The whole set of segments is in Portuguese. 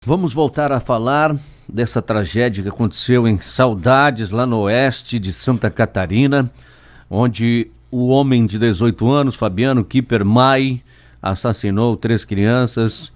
Vamos voltar a falar dessa tragédia que aconteceu em Saudades, lá no oeste de Santa Catarina, onde o homem de 18 anos, Fabiano Kipper Mai, assassinou 3 crianças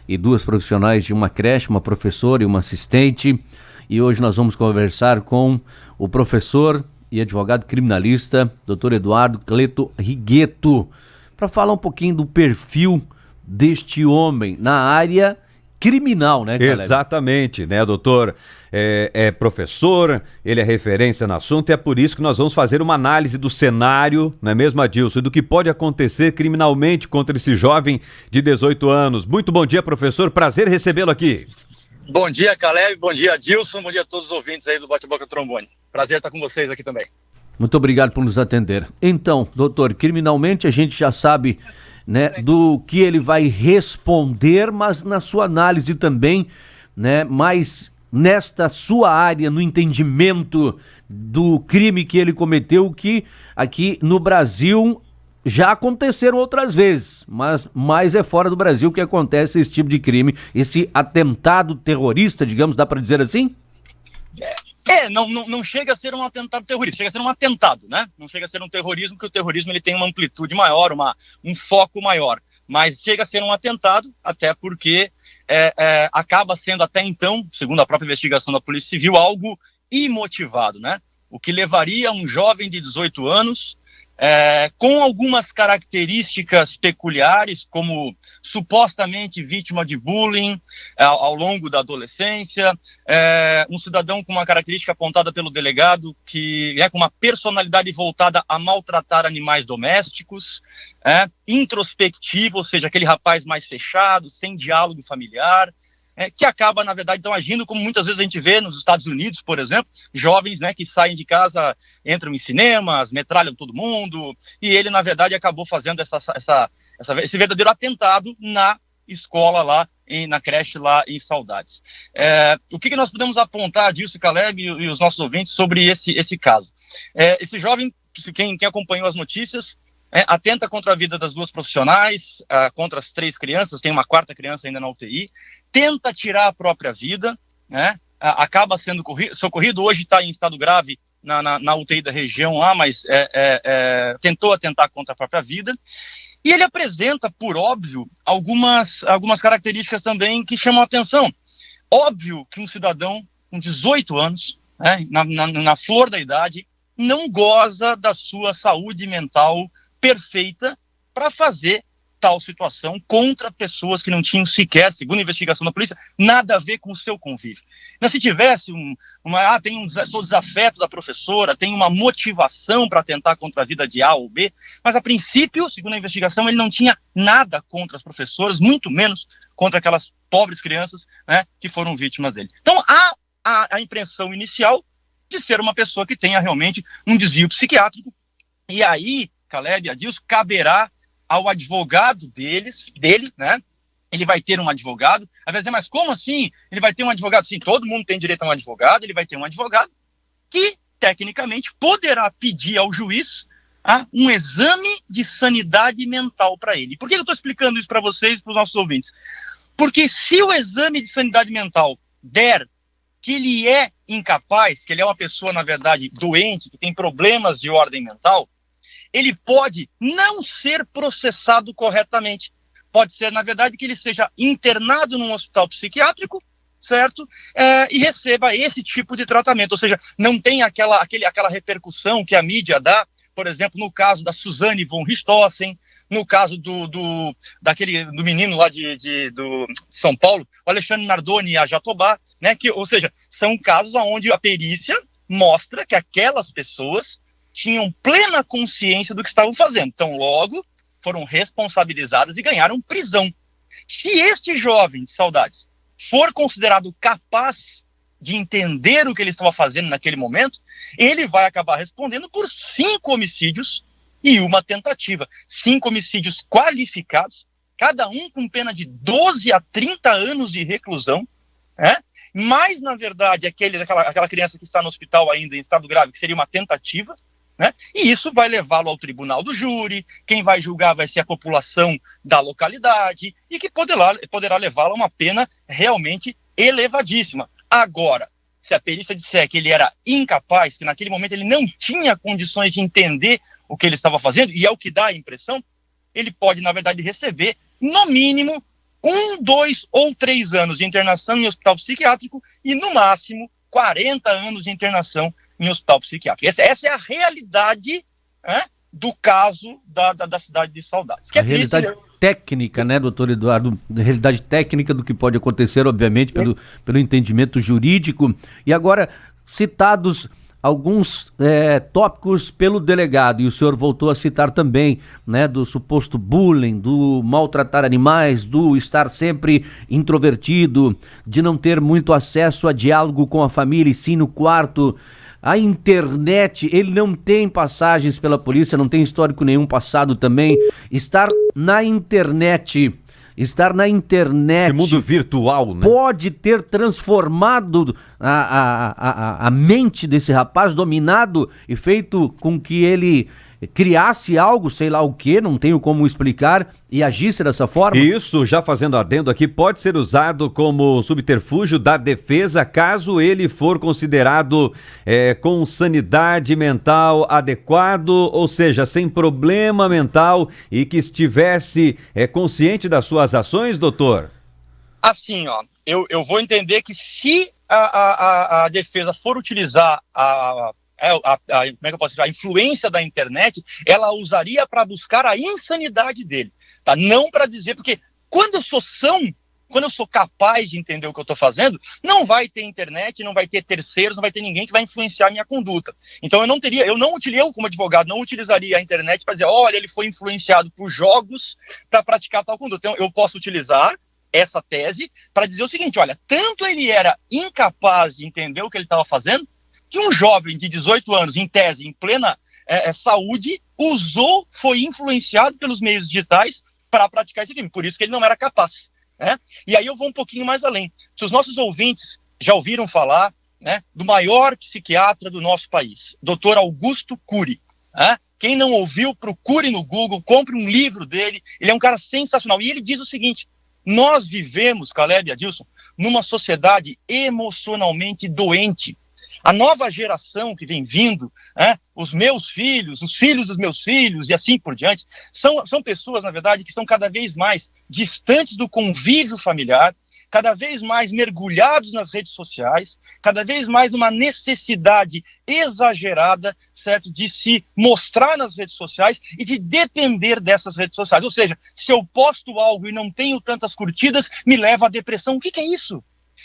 e 2 profissionais de uma creche, uma professora e uma assistente. E hoje nós vamos conversar com o professor e advogado criminalista, Dr. Eduardo Cleto Rigueto, para falar um pouquinho do perfil deste homem na área criminal, né, Caleb? Exatamente, né, doutor? É professor, ele é referência no assunto, e é por isso que nós vamos fazer uma análise do cenário, não é mesmo, Adilson, e do que pode acontecer criminalmente contra esse jovem de 18 anos. Muito bom dia, professor, prazer recebê-lo aqui. Bom dia, Caleb, bom dia, Adilson, bom dia a todos os ouvintes aí do Bate-Boca Trombone. Prazer estar com vocês aqui também. Muito obrigado por nos atender. Então, doutor, criminalmente a gente já sabe, né, do que ele vai responder, mas na sua análise também, né, mais nesta sua área, no entendimento do crime que ele cometeu, que aqui no Brasil já aconteceram outras vezes, mas mais é fora do Brasil que acontece esse tipo de crime, esse atentado terrorista, digamos, dá para dizer assim? Não chega a ser um atentado terrorista, chega a ser um atentado, né? Não chega a ser um terrorismo, porque o terrorismo ele tem uma amplitude maior, um foco maior. Mas chega a ser um atentado, até porque acaba sendo até então, segundo a própria investigação da Polícia Civil, algo imotivado, né? O que levaria um jovem de 18 anos, com algumas características peculiares, como supostamente vítima de bullying ao longo da adolescência, um cidadão com uma característica apontada pelo delegado, que é com uma personalidade voltada a maltratar animais domésticos, introspectivo, ou seja, aquele rapaz mais fechado, sem diálogo familiar, que acaba, na verdade, então, agindo como muitas vezes a gente vê nos Estados Unidos, por exemplo, jovens, né, que saem de casa, entram em cinemas, metralham todo mundo, e ele, na verdade, acabou fazendo esse verdadeiro atentado na escola lá, na creche lá em Saudades. O que nós podemos apontar disso, Caleb e os nossos ouvintes, sobre esse caso? Esse jovem, quem acompanhou as notícias, atenta contra a vida das 2 profissionais, contra as 3 crianças, tem uma 4ª criança ainda na UTI, tenta tirar a própria vida, né? Acaba sendo socorrido, hoje está em estado grave na UTI da região lá, mas tentou atentar contra a própria vida, e ele apresenta, por óbvio, algumas características também que chamam a atenção. Óbvio que um cidadão com 18 anos, na flor da idade, não goza da sua saúde mental perfeita para fazer tal situação contra pessoas que não tinham sequer, segundo a investigação da polícia, nada a ver com o seu convívio. Mas se tivesse sou desafeto da professora, tem uma motivação para tentar contra a vida de A ou B, mas a princípio, segundo a investigação, ele não tinha nada contra as professoras, muito menos contra aquelas pobres crianças, né, que foram vítimas dele. Então há a impressão inicial de ser uma pessoa que tenha realmente um desvio psiquiátrico, e aí, Caleb e Adilson, caberá ao advogado dele, né? Ele vai ter um advogado. Às vezes, mas como assim? Ele vai ter um advogado? Sim, todo mundo tem direito a um advogado, ele vai ter um advogado que, tecnicamente, poderá pedir ao juiz um exame de sanidade mental para ele. Por que eu estou explicando isso para vocês e para os nossos ouvintes? Porque se o exame de sanidade mental der que ele é incapaz, que ele é uma pessoa, na verdade, doente, que tem problemas de ordem mental, ele pode não ser processado corretamente. Pode ser, na verdade, que ele seja internado num hospital psiquiátrico, certo? E receba esse tipo de tratamento. Ou seja, não tem aquela repercussão que a mídia dá, por exemplo, no caso da Suzane von Richthofen, no caso do menino lá do São Paulo, o Alexandre Nardoni e a Jatobá, né? Ou seja, são casos onde a perícia mostra que aquelas pessoas tinham plena consciência do que estavam fazendo. Então, logo, foram responsabilizadas e ganharam prisão. Se este jovem de Saudades for considerado capaz de entender o que ele estava fazendo naquele momento, ele vai acabar respondendo por 5 homicídios e uma tentativa. 5 homicídios qualificados, cada um com pena de 12 a 30 anos de reclusão, mas, na verdade, aquela criança que está no hospital ainda em estado grave, que seria uma tentativa, né? E isso vai levá-lo ao tribunal do júri, quem vai julgar vai ser a população da localidade, e que poderá levá-lo a uma pena realmente elevadíssima. Agora, se a perícia disser que ele era incapaz, que naquele momento ele não tinha condições de entender o que ele estava fazendo, e é o que dá a impressão, ele pode, na verdade, receber, no mínimo, 1, 2 ou 3 anos de internação em hospital psiquiátrico e, no máximo, 40 anos de internação em hospital psiquiátrico. Essa é a realidade, né, do caso da cidade de Saudades. A realidade técnica, né, doutor Eduardo? A realidade técnica do que pode acontecer, obviamente, pelo entendimento jurídico. E agora, citados alguns tópicos pelo delegado, e o senhor voltou a citar também, né, do suposto bullying, do maltratar animais, do estar sempre introvertido, de não ter muito acesso a diálogo com a família e sim no quarto. A internet, ele não tem passagens pela polícia, não tem histórico nenhum passado também. Estar na internet... Esse mundo virtual, né? Pode ter transformado a mente desse rapaz, dominado e feito com que ele criasse algo, sei lá o que, não tenho como explicar, e agisse dessa forma. Isso, já fazendo adendo aqui, pode ser usado como subterfúgio da defesa caso ele for considerado com sanidade mental adequado, ou seja, sem problema mental e que estivesse consciente das suas ações, doutor? Assim, ó, eu vou entender que se a defesa for utilizar como é que eu posso dizer, a influência da internet, ela usaria para buscar a insanidade dele, tá? Não para dizer, porque quando eu sou capaz de entender o que eu estou fazendo, não vai ter internet, não vai ter terceiros, não vai ter ninguém que vai influenciar a minha conduta. Então eu como advogado, não utilizaria a internet para dizer, olha, ele foi influenciado por jogos para praticar tal conduta. Então eu posso utilizar essa tese para dizer o seguinte, olha, tanto ele era incapaz de entender o que ele estava fazendo, que um jovem de 18 anos, em tese, em plena saúde, foi influenciado pelos meios digitais para praticar esse crime. Por isso que ele não era capaz, né? E aí eu vou um pouquinho mais além. Se os nossos ouvintes já ouviram falar, né, do maior psiquiatra do nosso país, Dr. Augusto Cury, né? Quem não ouviu, procure no Google, compre um livro dele, ele é um cara sensacional. E ele diz o seguinte, nós vivemos, Caleb e Adilson, numa sociedade emocionalmente doente. A nova geração que vem vindo, os meus filhos, os filhos dos meus filhos e assim por diante, são pessoas, na verdade, que estão cada vez mais distantes do convívio familiar, cada vez mais mergulhados nas redes sociais, cada vez mais numa necessidade exagerada, certo, de se mostrar nas redes sociais e de depender dessas redes sociais. Ou seja, se eu posto algo e não tenho tantas curtidas, me leva à depressão. O que é isso?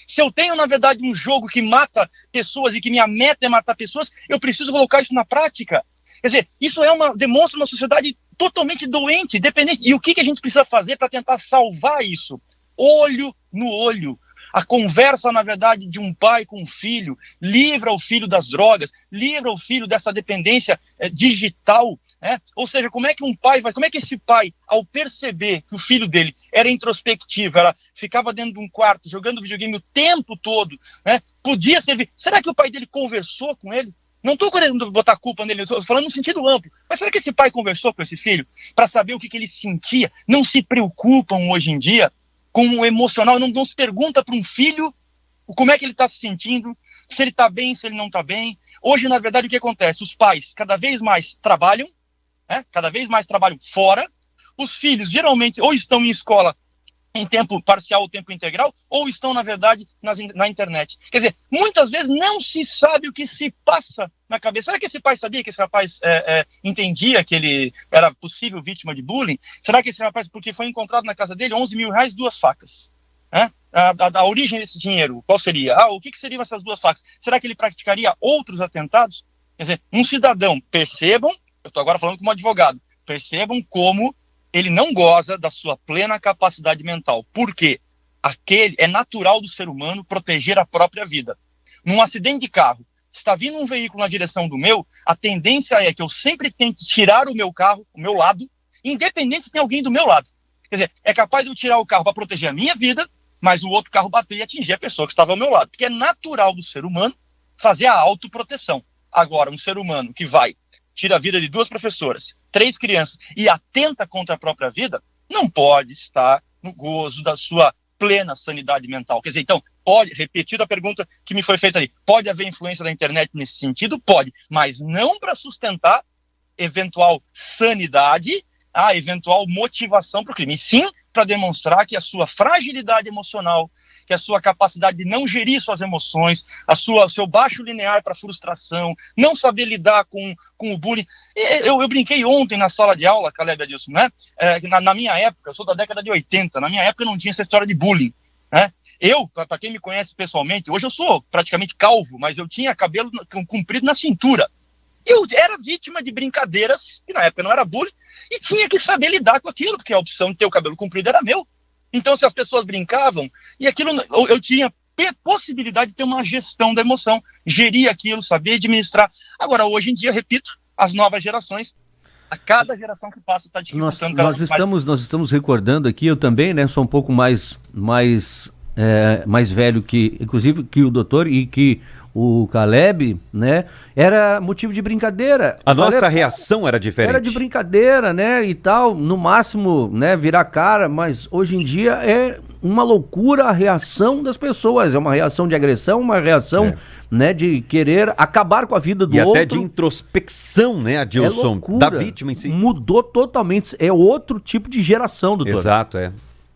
Se eu tenho, na verdade, um jogo que mata pessoas e que minha meta é matar pessoas, eu preciso colocar isso na prática. Quer dizer, isso demonstra uma sociedade totalmente doente, dependente. E o que a gente precisa fazer para tentar salvar isso? Olho no olho. A conversa, na verdade, de um pai com um filho, livra o filho das drogas, livra o filho dessa dependência digital, né? Ou seja, como é que esse pai, ao perceber que o filho dele era introspectivo, ficava dentro de um quarto, jogando videogame o tempo todo, né? Podia servir. Será que o pai dele conversou com ele? Não estou querendo botar culpa nele, estou falando no sentido amplo. Mas será que esse pai conversou com esse filho para saber o que ele sentia? Não se preocupam hoje em dia com o emocional, não se pergunta para um filho como é que ele está se sentindo, se ele está bem, se ele não está bem. Hoje, na verdade, o que acontece? Os pais cada vez mais trabalham, cada vez mais trabalham fora. Os filhos geralmente ou estão em escola em tempo parcial ou tempo integral, ou estão, na verdade, na internet. Quer dizer, muitas vezes não se sabe o que se passa na cabeça. Será que esse pai sabia que esse rapaz entendia que ele era possível vítima de bullying? Será que esse rapaz, porque foi encontrado na casa dele, 11 mil reais, 2 facas? A origem desse dinheiro, qual seria? O que seriam essas 2 facas? Será que ele praticaria outros atentados? Quer dizer, um cidadão, percebam, eu estou agora falando como advogado, percebam como ele não goza da sua plena capacidade mental. Por quê? É natural do ser humano proteger a própria vida. Num acidente de carro, está vindo um veículo na direção do meu, a tendência é que eu sempre tente tirar o meu carro, o meu lado, independente se tem alguém do meu lado. Quer dizer, é capaz de eu tirar o carro para proteger a minha vida, mas o outro carro bater e atingir a pessoa que estava ao meu lado. Porque é natural do ser humano fazer a autoproteção. Agora, um ser humano que vai tira a vida de 2 professoras, 3 crianças e atenta contra a própria vida, não pode estar no gozo da sua plena sanidade mental. Quer dizer, então, pode, repetindo a pergunta que me foi feita ali, pode haver influência da internet nesse sentido? Pode, mas não para sustentar eventual sanidade, a eventual motivação para o crime, e sim para demonstrar que a sua fragilidade emocional, que a sua capacidade de não gerir suas emoções, seu baixo linear para frustração, não saber lidar com o bullying. Eu brinquei ontem na sala de aula, Caleb Adilson, né? Na minha época, eu sou da década de 80, na minha época não tinha essa história de bullying, né? Eu, para quem me conhece pessoalmente, hoje eu sou praticamente calvo, mas eu tinha cabelo comprido na cintura. Eu era vítima de brincadeiras, que na época não era bullying, e tinha que saber lidar com aquilo, porque a opção de ter o cabelo comprido era meu. Então, se as pessoas brincavam, e aquilo, eu tinha possibilidade de ter uma gestão da emoção, gerir aquilo, saber administrar. Agora, hoje em dia, repito, as novas gerações, a cada geração que passa está dificultando cada vez mais. Nós estamos recordando aqui, eu também, né, sou um pouco mais velho que, inclusive, que o doutor e que o Caleb, né, era motivo de brincadeira. A nossa reação era diferente. Era de brincadeira, né, e tal, no máximo, né, virar cara, mas hoje em dia é uma loucura a reação das pessoas, é uma reação de agressão, uma reação, né, de querer acabar com a vida do outro. E até de introspecção, né, Adilson, da vítima em si. Mudou totalmente, é outro tipo de geração, doutor. Exato, é.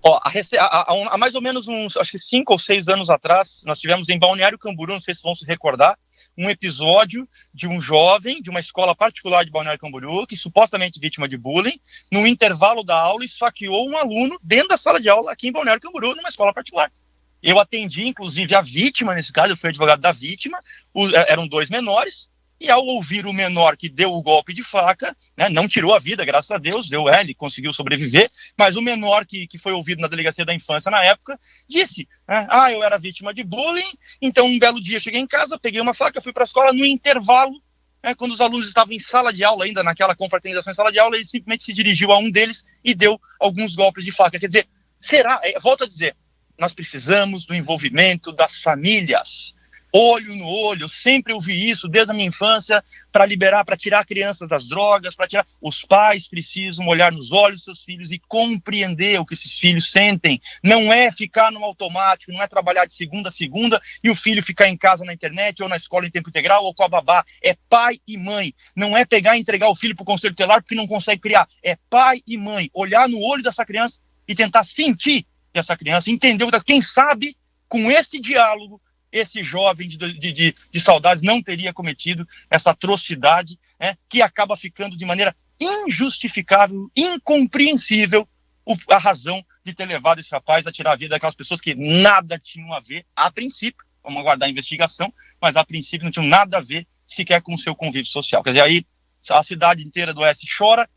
Ó, há mais ou menos acho que 5 ou 6 anos atrás, nós tivemos em Balneário Camboriú, não sei se vão se recordar, um episódio de um jovem de uma escola particular de Balneário Camboriú, que supostamente vítima de bullying, no intervalo da aula esfaqueou um aluno dentro da sala de aula aqui em Balneário Camboriú, numa escola particular. Eu atendi, inclusive, a vítima nesse caso, eu fui advogado da vítima, eram 2 menores, e ao ouvir o menor que deu o golpe de faca, né, não tirou a vida, graças a Deus, ele conseguiu sobreviver, mas o menor que foi ouvido na delegacia da infância na época, disse, né, eu era vítima de bullying, então um belo dia cheguei em casa, peguei uma faca, fui para a escola, no intervalo, quando os alunos estavam em sala de aula, ainda naquela confraternização em sala de aula, ele simplesmente se dirigiu a um deles e deu alguns golpes de faca. Quer dizer, volto a dizer, nós precisamos do envolvimento das famílias, olho no olho, eu sempre ouvi isso desde a minha infância, para tirar crianças das drogas, os pais precisam olhar nos olhos dos seus filhos e compreender o que esses filhos sentem, não é ficar no automático, não é trabalhar de segunda a segunda e o filho ficar em casa na internet ou na escola em tempo integral ou com a babá, é pai e mãe, não é pegar e entregar o filho para o conselho tutelar porque não consegue criar, é pai e mãe, olhar no olho dessa criança e tentar sentir essa criança, entender, quem sabe com esse diálogo, esse jovem de saudades não teria cometido essa atrocidade, que acaba ficando de maneira injustificável, incompreensível, a razão de ter levado esse rapaz a tirar a vida daquelas pessoas que nada tinham a ver, a princípio, vamos aguardar a investigação, mas a princípio não tinham nada a ver sequer com o seu convívio social. Quer dizer, aí a cidade inteira do Oeste chora,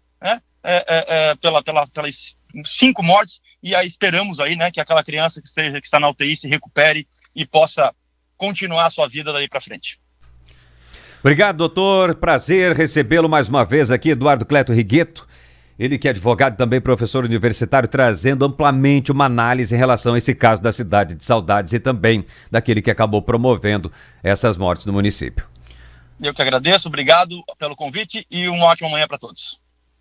pelas 5 mortes, e aí esperamos aí, né, que aquela criança que está na UTI se recupere e possa continuar a sua vida daí para frente. Obrigado, doutor. Prazer recebê-lo mais uma vez aqui, Eduardo Cleto Rigueto. Ele que é advogado e também professor universitário, trazendo amplamente uma análise em relação a esse caso da cidade de Saudades e também daquele que acabou promovendo essas mortes no município. Eu que agradeço, obrigado pelo convite e uma ótima manhã para todos.